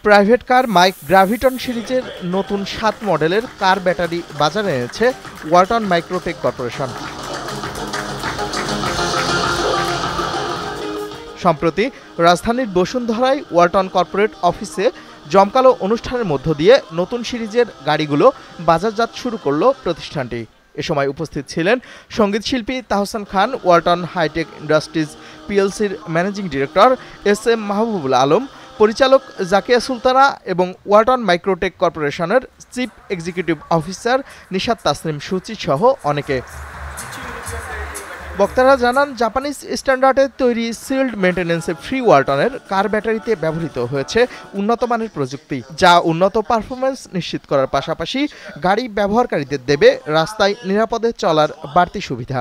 Private car mic graviton সিরিজের নতুন 7 মডেলের কার ব্যাটারি বাজারে এনেছে ওয়ালটন মাইক্রোটেক কর্পোরেশন। সম্প্রতি রাজধানীর বসুন্ধরায় ওয়ালটন কর্পোরেট অফিসে জমকালো অনুষ্ঠানের মধ্য দিয়ে নতুন সিরিজের গাড়িগুলো বাজারজাত শুরু করল প্রতিষ্ঠানটি। এ সময় উপস্থিত ছিলেন সঙ্গীতশিল্পী তাহসান খান, ওয়ালটন হাইটেক ইন্ডাস্ট্রিজ পিএলসির managing director SM Mahbubul Alam, পরিচালক জাকিয়া সুলতানা এবং ওয়ালটন মাইক্রোটেক কর্পোরেশনের chief executive officer Nishat Tasnim Suchi সহ অনেকে। বক্তারা জানান, জাপানিজ স্ট্যান্ডার্ডে তৈরি সিল্ড মেইনটেন্যান্সে ফ্রি ওয়ালটনের কার ব্যাটারিতে ব্যবহৃত হয়েছে উন্নত মানের প্রযুক্তি, যা উন্নত পারফরম্যান্স নিশ্চিত করার পাশাপাশি গাড়ি ব্যবহারকারীদের দেবে রাস্তায় নিরাপদে চলার বাড়তি সুবিধা।